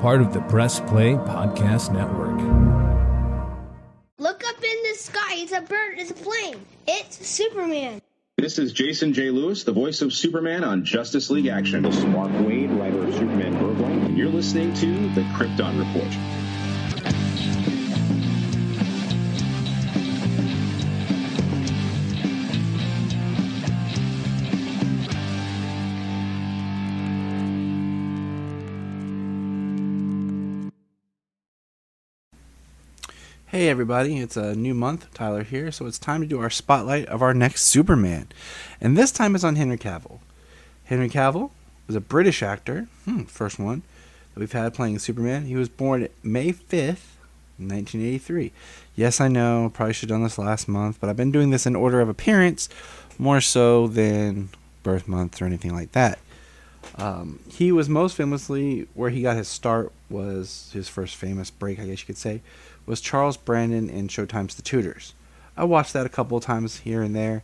part of the Press Play Podcast Network. Look up in the sky. It's a bird. It's a plane. It's Superman. This is Jason J. Lewis, the voice of Superman on Justice League Action. This is Mark Wade, writer of Superman Burgoyne, and you're listening to the Krypton Report. Hey everybody, it's a new month, Tyler here, so it's time to do our spotlight of our next Superman. And this time it's on Henry Cavill. Henry Cavill is a British actor, first one that we've had playing Superman. He was born May 5th, 1983. Yes, I know, probably should have done this last month, but I've been doing this in order of appearance, more so than birth month or anything like that. He was most famously, where he got his start, was his first famous break, I guess you could say, was Charles Brandon in Showtime's The Tudors. I watched that a couple of times here and there.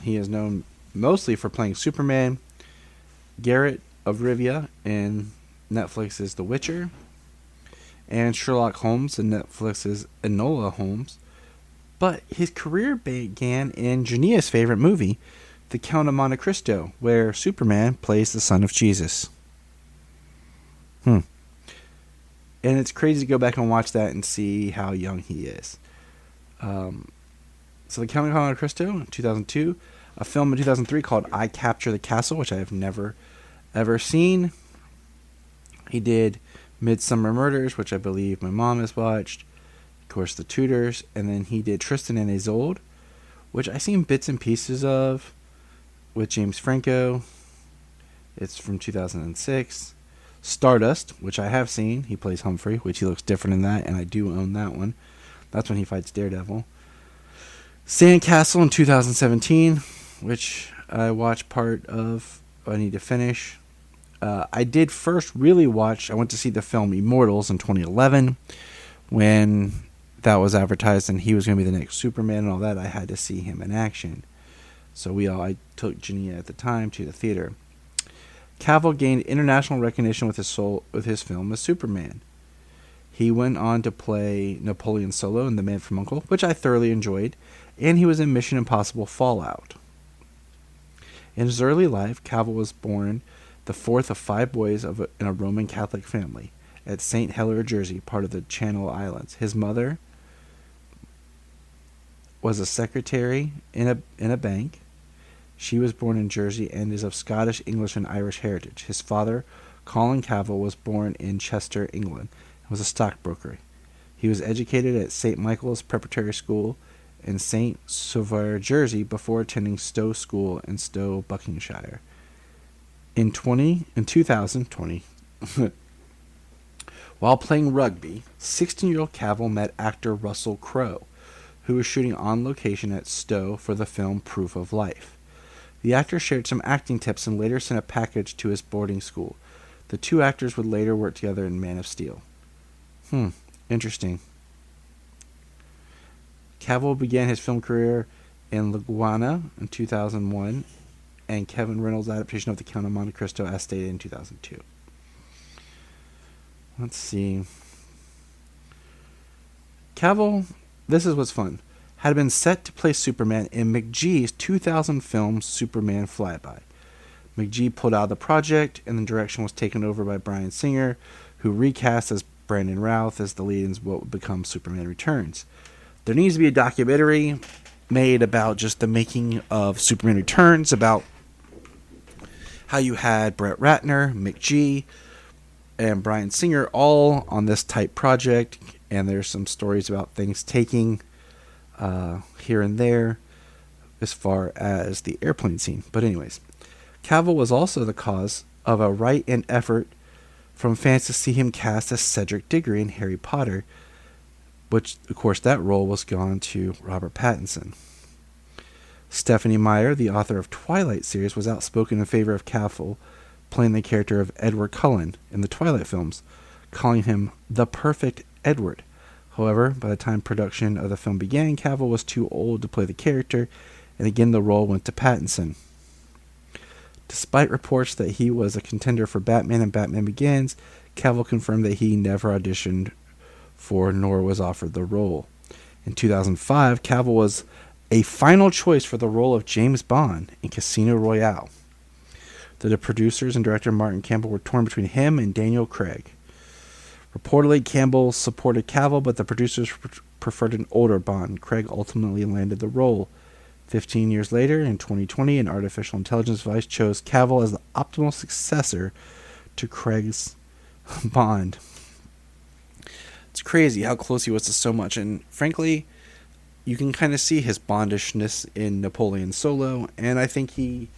He is known mostly for playing Superman, Geralt of Rivia in Netflix's The Witcher, and Sherlock Holmes in Netflix's Enola Holmes. But his career began in Jania's favorite movie, The Count of Monte Cristo, where Superman plays the son of Jesus. And it's crazy to go back and watch that and see how young he is. So The Count of Monte Cristo in 2002, a film in 2003 called I Capture the Castle, which I have never, ever seen. He did Midsummer Murders, which I believe my mom has watched. Of course, The Tudors. And then he did Tristan and Isolde, which I've seen bits and pieces of with James Franco. It's from 2006. Stardust, which I have seen. He plays Humphrey, which he looks different in that, and I do own that one. That's when he fights Daredevil. Sandcastle in 2017, which I watched part of. I need to finish. I did first really watch, I went to see the film Immortals in 2011 when that was advertised and he was going to be the next Superman and all that. I had to see him in action. So I took Jania at the time to the theater. Cavill gained international recognition with his film as Superman. He went on to play Napoleon Solo in The Man from U.N.C.L.E., which I thoroughly enjoyed, and he was in Mission Impossible Fallout. In his early life, Cavill was born the fourth of 5 boys in a Roman Catholic family at St. Helier, Jersey, part of the Channel Islands. His mother was a secretary in a bank. She was born in Jersey and is of Scottish, English, and Irish heritage. His father, Colin Cavill, was born in Chester, England, and was a stockbroker. He was educated at St. Michael's Preparatory School in St. Sauveur, Jersey, before attending Stowe School in Stowe, Buckinghamshire. In 2020, while playing rugby, 16-year-old Cavill met actor Russell Crowe, who was shooting on location at Stowe for the film Proof of Life. The actor shared some acting tips and later sent a package to his boarding school. The two actors would later work together in Man of Steel. Interesting. Cavill began his film career in Laguna in 2001 and Kevin Reynolds' adaptation of The Count of Monte Cristo as stated in 2002. Let's see. Cavill, this is what's fun, had been set to play Superman in McGee's 2000 film Superman Flyby. McGee pulled out of the project, and the direction was taken over by Bryan Singer, who recast as Brandon Routh as the lead in what would become Superman Returns. There needs to be a documentary made about just the making of Superman Returns, about how you had Brett Ratner, McGee, and Bryan Singer all on this type project, and there's some stories about things taking here and there as far as the airplane scene. But anyways, Cavill was also the cause of a write-in effort from fans to see him cast as Cedric Diggory in Harry Potter, which, of course, that role was gone to Robert Pattinson. Stephanie Meyer, the author of Twilight series, was outspoken in favor of Cavill playing the character of Edward Cullen in the Twilight films, calling him the perfect Edward. However, by the time production of the film began, Cavill was too old to play the character, and again the role went to Pattinson. Despite reports that he was a contender for Batman and Batman Begins, Cavill confirmed that he never auditioned for nor was offered the role. In 2005, Cavill was a final choice for the role of James Bond in Casino Royale. The producers and director Martin Campbell were torn between him and Daniel Craig. Reportedly, Campbell supported Cavill, but the producers preferred an older Bond. Craig ultimately landed the role. 15 years later, in 2020, an artificial intelligence device chose Cavill as the optimal successor to Craig's Bond. It's crazy how close he was to so much, and frankly, you can kind of see his Bondishness in Napoleon Solo, and I think he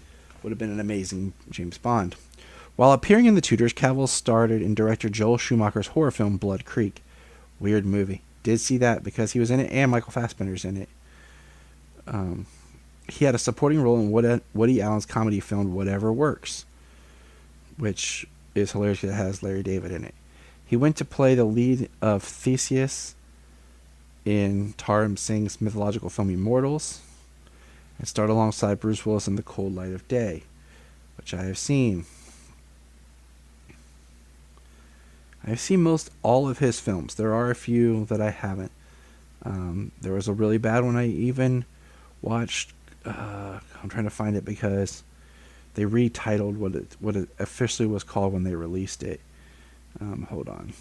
would have been an amazing James Bond. While appearing in The Tudors, Cavill starred in director Joel Schumacher's horror film Blood Creek. Weird movie. Did see that because he was in it and Michael Fassbender's in it. He had a supporting role in Woody Allen's comedy film Whatever Works, which is hilarious because it has Larry David in it. He went to play the lead of Theseus in Taram Singh's mythological film Immortals, and starred alongside Bruce Willis in The Cold Light of Day, which I have seen. I've seen most all of his films. There are a few that I haven't. There was a really bad one I even watched. I'm trying to find it because they retitled what it officially was called when they released it. Hold on.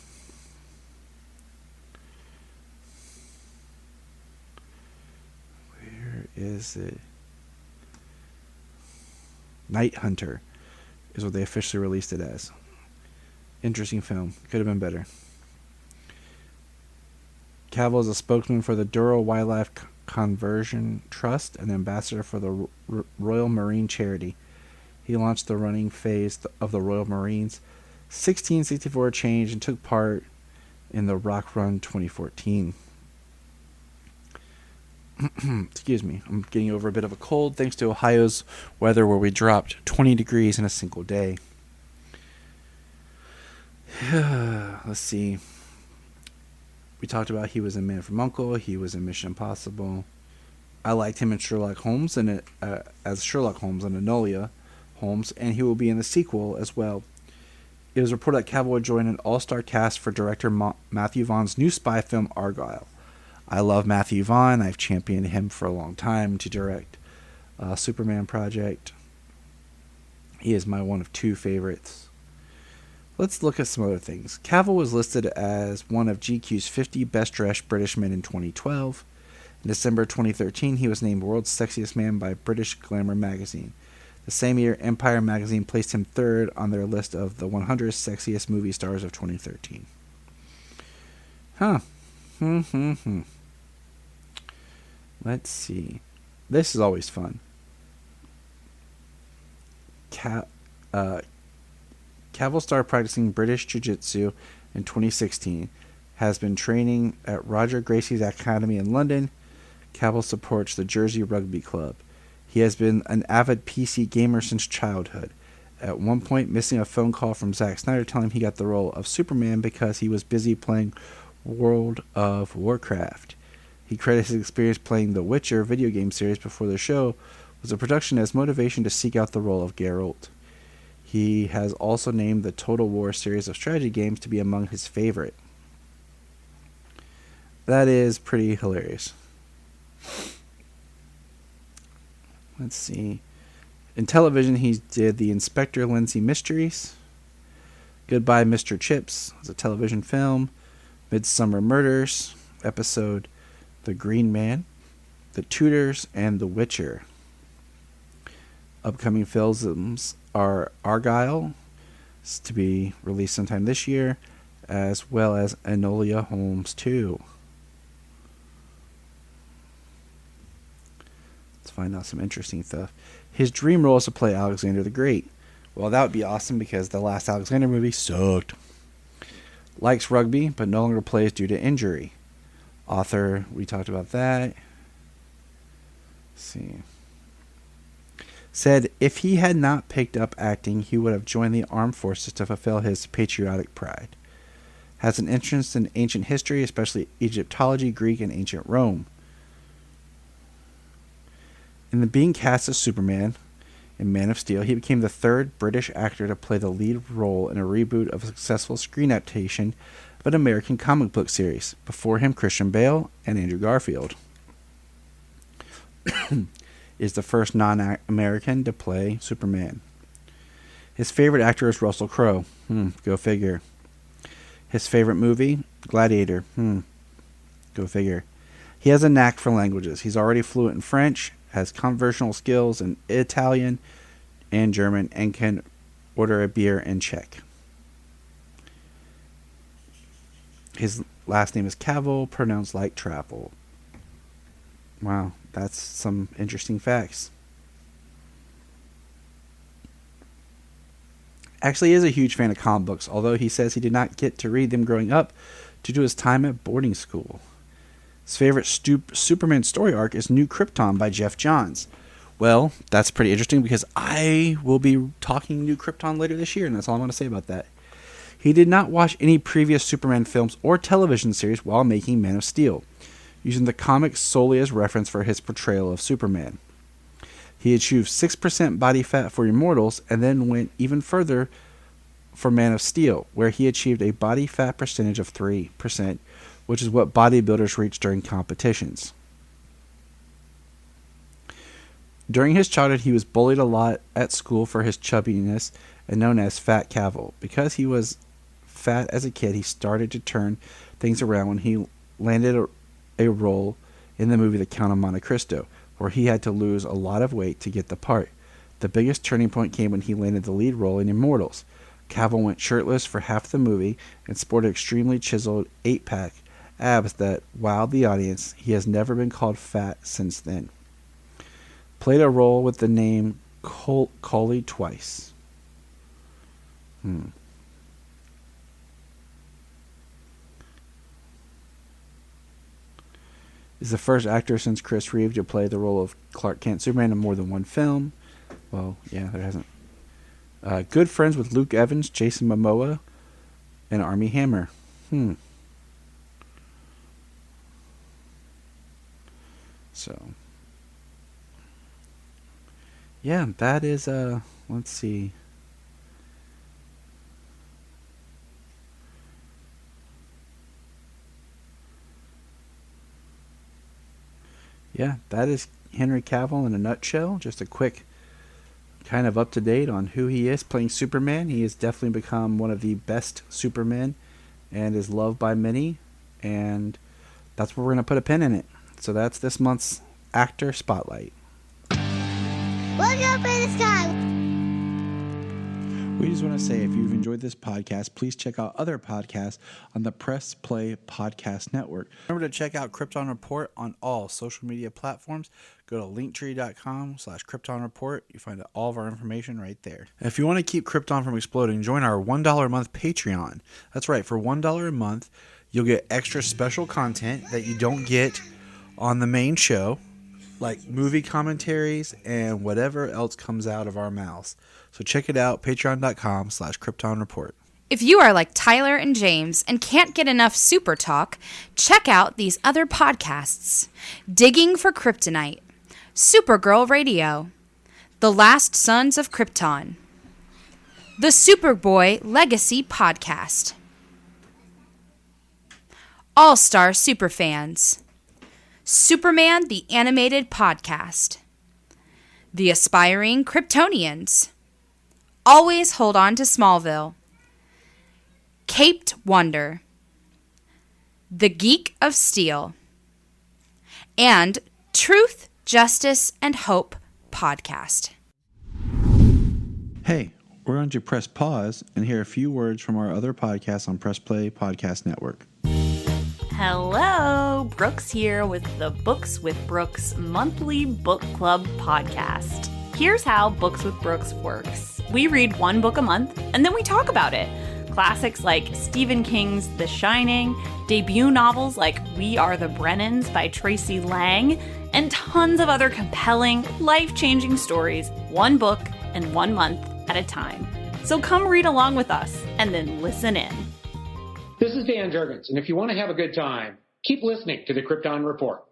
Where is it? Night Hunter is what they officially released it as. Interesting film. Could have been better. Cavill is a spokesman for the Duro Wildlife Conservation Trust and ambassador for the Royal Marine Charity. He launched the running phase of the Royal Marines 1664 change and took part in the Rock Run 2014. Excuse me, I'm getting over a bit of a cold thanks to Ohio's weather where we dropped 20 degrees in a single day. Let's see. We talked about he was in Man from U.N.C.L.E. He was in Mission Impossible. I liked him in Sherlock Holmes and as Sherlock Holmes and Enola Holmes, and he will be in the sequel as well. It was reported that Cavill would join an all-star cast for director Matthew Vaughn's new spy film Argylle. I love Matthew Vaughn. I've championed him for a long time to direct Superman project. He is my one of two favorites. Let's look at some other things. Cavill was listed as one of GQ's 50 best-dressed British men in 2012. In December 2013, he was named World's Sexiest Man by British Glamour magazine. The same year, Empire magazine placed him third on their list of the 100 sexiest movie stars of 2013. Let's see. This is always fun. Cavill started practicing British Jiu-Jitsu in 2016. Has been training at Roger Gracie's Academy in London. Cavill supports the Jersey Rugby Club. He has been an avid PC gamer since childhood. At one point, missing a phone call from Zack Snyder telling him he got the role of Superman because he was busy playing World of Warcraft. He credited his experience playing The Witcher video game series before the show was a production as motivation to seek out the role of Geralt. He has also named the Total War series of strategy games to be among his favorite. That is pretty hilarious. Let's see. In television, he did the Inspector Lindsay Mysteries. Goodbye, Mr. Chips was a television film. Midsummer Murders episode. The Green Man. The Tudors and The Witcher. Upcoming films are Argylle, to be released sometime this year, as well as Enola Holmes 2. Let's find out some interesting stuff. His dream role is to play Alexander the Great. Well, that would be awesome because the last Alexander movie sucked. Likes rugby, but no longer plays due to injury. Author, we talked about that. Let's see. Said if he had not picked up acting, he would have joined the armed forces to fulfill his patriotic pride. Has an interest in ancient history, especially Egyptology, Greek, and ancient Rome. In the being cast as Superman In Man of Steel, he became the third British actor to play the lead role in a reboot of a successful screen adaptation of an American comic book series. Before him, Christian Bale and Andrew Garfield is the first non-American to play Superman. His favorite actor is Russell Crowe. Go figure. His favorite movie? Gladiator. Go figure. He has a knack for languages. He's already fluent in French, has conversational skills in Italian and German, and can order a beer in Czech. His last name is Cavill, pronounced like travel. Wow, that's some interesting facts. Actually, he is a huge fan of comic books, although he says he did not get to read them growing up due to his time at boarding school. His favorite Superman story arc is New Krypton by Jeff Johns. Well, that's pretty interesting because I will be talking New Krypton later this year, and that's all I'm going to say about that. He did not watch any previous Superman films or television series while making Man of Steel, using the comics solely as reference for his portrayal of Superman. He achieved 6% body fat for Immortals and then went even further for Man of Steel, where he achieved a body fat percentage of 3%, which is what bodybuilders reach during competitions. During his childhood, he was bullied a lot at school for his chubbiness and known as Fat Cavill. Because he was fat as a kid, he started to turn things around when he landed a role in the movie The Count of Monte Cristo, where he had to lose a lot of weight to get the part. The biggest turning point came when he landed the lead role in Immortals. Cavill went shirtless for half the movie and sported extremely chiseled 8-pack abs that wowed the audience. He has never been called fat since then. Played a role with the name Coley twice. Is the first actor since Chris Reeve to play the role of Clark Kent Superman in more than one film. Well, yeah, there hasn't. Good friends with Luke Evans, Jason Momoa, and Armie Hammer. So, yeah, that is, let's see. Yeah, that is Henry Cavill in a nutshell. Just a quick kind of up to date on who he is playing Superman. He has definitely become one of the best Supermen and is loved by many. And that's where we're going to put a pin in it. So that's this month's Actor Spotlight. Look up in the sky. We just want to say if you've enjoyed this podcast, please check out other podcasts on the Press Play Podcast Network. Remember to check out Krypton Report on all social media platforms. Go to linktree.com/Krypton Report. You find all of our information right there. And if you want to keep Krypton from exploding, join our $1 a month Patreon. That's right, for $1 a month, you'll get extra special content that you don't get on the main show, like movie commentaries and whatever else comes out of our mouths. So check it out, patreon.com/Krypton Report. If you are like Tyler and James and can't get enough super talk, check out these other podcasts. Digging for Kryptonite, Supergirl Radio, The Last Sons of Krypton, The Superboy Legacy Podcast, All-Star Superfans, Superman the Animated Podcast, The Aspiring Kryptonians, Always Hold On to Smallville, Caped Wonder, The Geek of Steel, and Truth, Justice, and Hope Podcast. Hey, we're going to press pause and hear a few words from our other podcasts on Press Play Podcast Network. Hello, Brooks here with the Books with Brooks monthly book club podcast. Here's how Books with Brooks works. We read one book a month and then we talk about it. Classics like Stephen King's The Shining, debut novels like We Are the Brennans by Tracy Lang, and tons of other compelling, life-changing stories, one book and 1 month at a time. So come read along with us and then listen in. This is Dan Jurgens, and if you want to have a good time, keep listening to the Krypton Report.